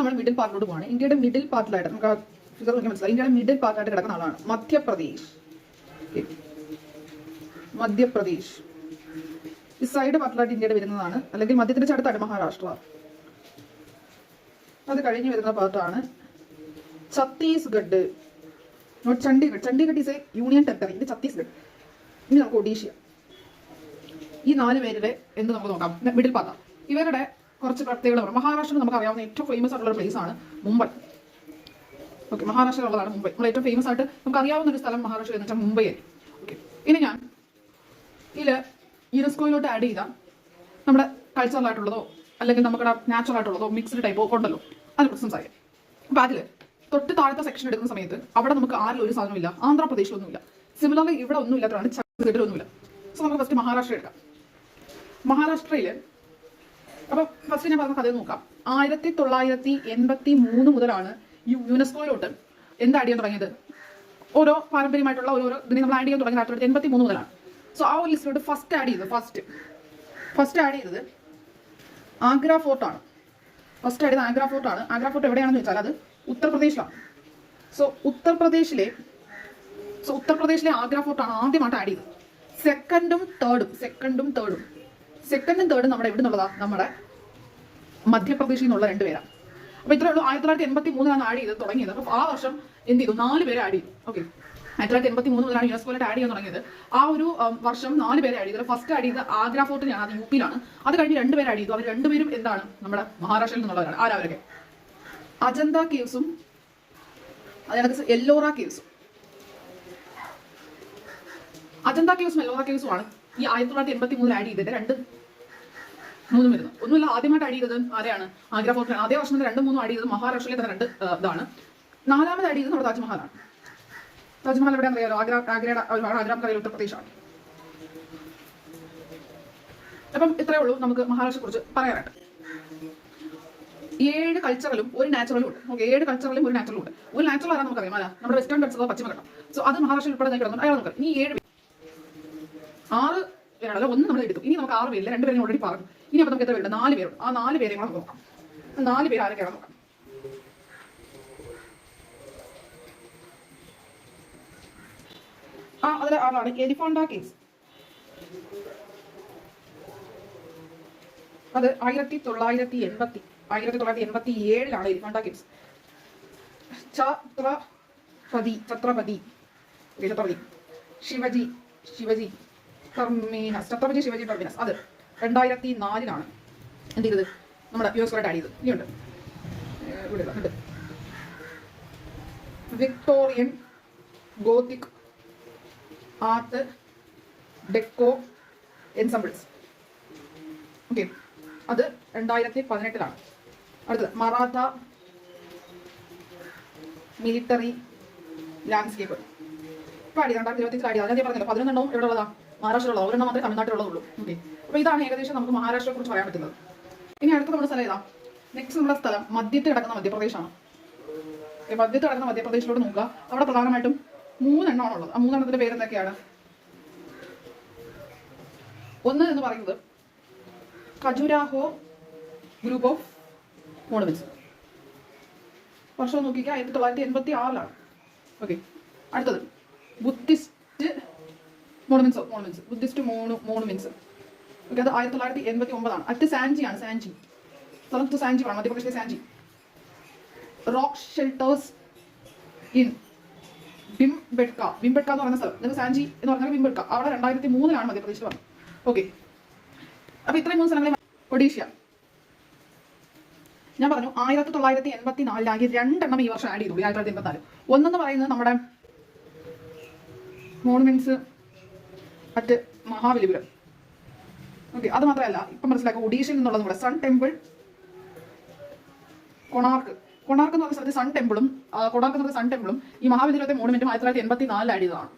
നമ്മൾ മിഡിൽ പാർട്ടിലോട്ട് പോവാണ്. ഇന്ത്യയുടെ മിഡിൽ പാർട്ടിലായിട്ട് നമുക്ക് ഫിഗർ നോക്കി മനസ്സിലായി. ഇന്ത്യയുടെ മിഡിൽ പാർട്ടിലായിട്ട് കിടക്കുന്ന ആളാണ് മധ്യപ്രദേശ്. മധ്യപ്രദേശ് ഈ സൈഡ് പാർട്ടിലായിട്ട് ഇന്ത്യയുടെ വരുന്നതാണ്, അല്ലെങ്കിൽ മധ്യത്തിന്റെ അടുത്താണ് മഹാരാഷ്ട്ര. അത് കഴിഞ്ഞ് വരുന്ന പാർട്ടാണ് Chhattisgarh, not Chandigarh. Chandigarh is a union territory. ഇത് ഛത്തീസ്ഗഡ്. ഇനി നമുക്ക് ഒഡീഷ. ഈ 4 പേരുടെ എന്ത് നമുക്ക് നോക്കാം. മിഡിൽ പാർട്ട് ഇവരുടെ കുറച്ച് പ്രത്യേകത. മഹാരാഷ്ട്ര നമുക്ക് അറിയാവുന്ന ഏറ്റവും ഫേമസ് ആയിട്ടുള്ള ഒരു പ്ലേസ് ആണ് മുംബൈ. ഓക്കെ, മഹാരാഷ്ട്രയിലുള്ളതാണ് മുംബൈ. നമ്മൾ ഏറ്റവും ഫേമസ് ആയിട്ട് നമുക്ക് അറിയാവുന്ന ഒരു സ്ഥലം മഹാരാഷ്ട്ര എന്ന് വെച്ചാൽ മുംബൈ ആയിരിക്കും. ഓക്കെ, ഇനി ഞാൻ ഇതിൽ യുനെസ്കോയിലോട്ട് ആഡ് ചെയ്താൽ നമ്മുടെ കൾച്ചറൽ ആയിട്ടുള്ളതോ അല്ലെങ്കിൽ നമ്മുടെ നാച്ചുറൽ ആയിട്ടുള്ളതോ മിക്സ്ഡ് ടൈപ്പോ ഉണ്ടല്ലോ, അതിനെക്കുറിച്ച് സംസാരിക്കാം. അപ്പൊ അതിൽ തൊട്ട് താഴത്തെ സെക്ഷൻ എടുക്കുന്ന സമയത്ത് അവിടെ നമുക്ക് ആരിലും ഒരു സാധനമില്ല, ആന്ധ്രാപ്രദേശിലൊന്നുമില്ല. സിമിലർലി ഇവിടെ ഒന്നും ഇല്ലാത്തതാണ് ഛത്തീസ്ഗഡിലൊന്നുമില്ല. സോ നമുക്ക് ഫസ്റ്റ് മഹാരാഷ്ട്ര എടുക്കാം. മഹാരാഷ്ട്രയില് അപ്പൊ ഫസ്റ്റ് ഞാൻ പറഞ്ഞ കഥ നോക്കാം. 1983 മുതലാണ് യുനെസ്കോയിലോട്ട് എന്ത് ആഡ് ചെയ്യാൻ തുടങ്ങിയത്. ഓരോ പാരമ്പര്യമായിട്ടുള്ള ഓരോ ഇതിനെ നമ്മൾ ആഡ് ചെയ്യാൻ തുടങ്ങിയത് 1983 മുതലാണ്. സോ ആ ഒരു ലിസ്റ്റിലോട്ട് ഫസ്റ്റ് ആഡ് ചെയ്തത് ആഗ്ര ഫോർട്ടാണ്. ഫസ്റ്റ് ആഡ് ചെയ്തത് ആഗ്ര ഫോർട്ടാണ്. ആഗ്ര ഫോർട്ട് എവിടെയാണെന്ന് വെച്ചാൽ അത് ഉത്തർപ്രദേശിലാണ്. സോ ഉത്തർപ്രദേശിലെ ആഗ്ര ഫോർട്ടാണ് ആദ്യമായിട്ട് ആഡ് ചെയ്തത്. സെക്കൻഡും തേർഡും നമ്മുടെ എവിടെ നിന്നുള്ളതാ, നമ്മുടെ മധ്യപ്രദേശിൽ നിന്നുള്ള 2 പേരാണ്. അപ്പൊ ഇത്രേ ഉള്ളൂ. 1983 ആഡ് ചെയ്ത് തുടങ്ങിയത്. അപ്പൊ ആ വർഷം എന്ത് ചെയ്തു, 4 പേരെ ആഡ് ചെയ്തു. ഓക്കെ, 1983 മുതലാണ് യുനെസ്കോയിലോട്ട് ആഡ് ചെയ്യാൻ തുടങ്ങിയത്. ആ ഒരു വർഷം 4 പേരെ ആഡ് ചെയ്തത്. ഫസ്റ്റ് ആഡ് ചെയ്ത് ആഗ്ര ഫോർട്ടിനാണ്, അത് യുപിയിലാണ്. അത് കഴിഞ്ഞ് 2 പേരെ ആഡ് ചെയ്തു. അവർ 2 പേരും എന്താണ്, നമ്മുടെ മഹാരാഷ്ട്രയിൽ നിന്നുള്ളവരാണ്. ആരവരൊക്കെ അജന്ത കേവ്സും അതിനകത്ത് എല്ലോറ കേവ്സും. അജന്ത കേവ്സും എല്ലോറ കേവ്സും ആണ് ഈ 1983 ആഡ് ചെയ്തത്. 2-3 വരുന്നത് ഒന്നുമില്ല. ആദ്യമായിട്ട് ആഡ് ചെയ്തത് ആരെയാണ്, ആഗ്ര ഫോർട്ടിനാണ്. അതേ വർഷം 2-3 ആഡ് ചെയ്തത് മഹാരാഷ്ട്രയിലെ തന്നെ 2 ഇതാണ്. 4ാമത് ആഡ് ചെയ്തത് നമ്മുടെ താജ്മഹലാണ്. താജ്മഹൽ എവിടെയാണെന്ന് അറിയാലോ, ആഗ്ര ഉത്തർപ്രദേശാണ്. അപ്പം ഇത്രയേ ഉള്ളൂ നമുക്ക് മഹാരാഷ്ട്രയെ കുറിച്ച് പറയാനായിട്ട്. 7 കൾച്ചറലും ഒരു നാച്ചുറലും ഉണ്ട്. ഓക്കെ, 7 കൾച്ചറലും ഒരു നാച്ചുറലും ഉണ്ട്. ഒരു നാച്ചുറൽ ആരാ നമുക്കറിയാം, അല്ല നമ്മുടെ വെസ്റ്റേൺ കൾച്ചർ പശ്ചിമഘട്ടം. സോ അത് മഹാരാഷ്ട്രയിൽ ഉൾപ്പെടെ കിടന്നു. അയാൾ നമുക്ക് ഇനി 6 പേരാണല്ലോ, 1 നമ്മൾ എടുത്തു. ഇനി നമുക്ക് 6 പേരില്ല, 2 പേരെ ഓൾറെഡി പറഞ്ഞു. ഇനി അപ്പൊ നമുക്ക് എത്ര പേരുണ്ട്, 4 പേരുണ്ട്. ആ 4 പേരെ നമുക്ക് നോക്കാം. 4 പേര് ആരൊക്കെയാണ് നോക്കാം. അതിലെ ആളാണ് എലിഫാണ്ട കേവ്സ്. അത് 1987 എലിഫാണ്ട കേവ്സ്. ഛത്രപതി ശിവജി ടർമിനസ് അത് 2004 എന്ത് ചെയ്തത്, നമ്മുടെ യുനെസ്കോയിലോട്ട് ആഡ് ചെയ്തത്. ഇനിയുണ്ട് Victorian Gothic art deco ensembles. Okay, അത് 2018. അടുത്തത് മറാത്ത മിലിറ്ററി ലാൻഡ്സ്കേപ്പ്. ഇപ്പൊ ആഡ് ചെയ്ത് 2023 ആഡ് ചെയ്ത്. ഞാൻ പറഞ്ഞല്ലോ 11 എവിടെ ഉള്ളതാ, മഹാരാഷ്ട്രയിലുള്ളതാണ്. 1 മാത്രമേ തമിഴ്നാട്ടിലുള്ളതുള്ളൂ. ഓക്കെ, അപ്പൊ ഇതാണ് ഏകദേശം നമുക്ക് മഹാരാഷ്ട്രയെ കുറിച്ച് പറയാൻ പറ്റുന്നത്. ഇനി അടുത്ത നമ്മുടെ സ്ഥലം ഏതാ, നെക്സ്റ്റ് നമ്മുടെ സ്ഥലം മധ്യത്തിൽ കിടക്കുന്ന മധ്യപ്രദേശാണ്. മധ്യത്തിൽ കിടക്കുന്ന മധ്യപ്രദേശിലോട്ട് നോക്കുക. അവിടെ പ്രധാനമായിട്ടും 3 എണ്ണമാണുള്ളത്. ആ 3 എണ്ണത്തിന്റെ പേരെന്തൊക്കെയാണ്. ഒന്ന് എന്ന് പറയുന്നത് ഖജുരാഹോ ഗ്രൂപ്പ് ഓഫ് മോണുമെന്റ്സ്. വർഷം നോക്കിക്കുക, 1986. ഓക്കെ, അടുത്തത് Buddhist monuments. Buddhist monuments. Okay, അത് 1989. അടുത്ത് സാഞ്ചിയാണ്. സ്ഥലത്ത് സാഞ്ചി ആണ്, മധ്യപ്രദേശിലെ സാഞ്ചി. റോക്ക് ഷെൽട്ടേഴ്സ് ഇൻ ബിംബെട്ക എന്ന് പറയുന്ന സ്ഥലം. നിങ്ങൾക്ക് സാഞ്ചി എന്ന് പറഞ്ഞാൽ ബിംബെട്ക. അവിടെ 2003 മധ്യപ്രദേശിൽ വന്നത്. ഓക്കെ, അപ്പൊ ഇത്രയും 3 സ്ഥലങ്ങളിൽ. ഒഡീഷ ഞാൻ പറഞ്ഞു 1984 2 ഈ വർഷം ആഡ് ചെയ്തു. 1984. ഒന്നെന്ന് പറയുന്നത് നമ്മുടെ മോണുമെന്റ്സ് അറ്റ് മഹാബലിപുരം. ഓക്കെ, അത് മാത്രമല്ല ഇപ്പം മനസ്സിലാക്കുക, ഒഡീഷയിൽ നിന്നുള്ളത് നമ്മുടെ സൺ ടെമ്പിൾ കൊണാർക്ക് എന്ന് പറഞ്ഞ സ്ഥലത്ത് സൺ ടെമ്പിളും ഈ മഹാബലിപുരത്തെ മോണുമെന്റും 1984 ആഡ് ചെയ്തതാണ്.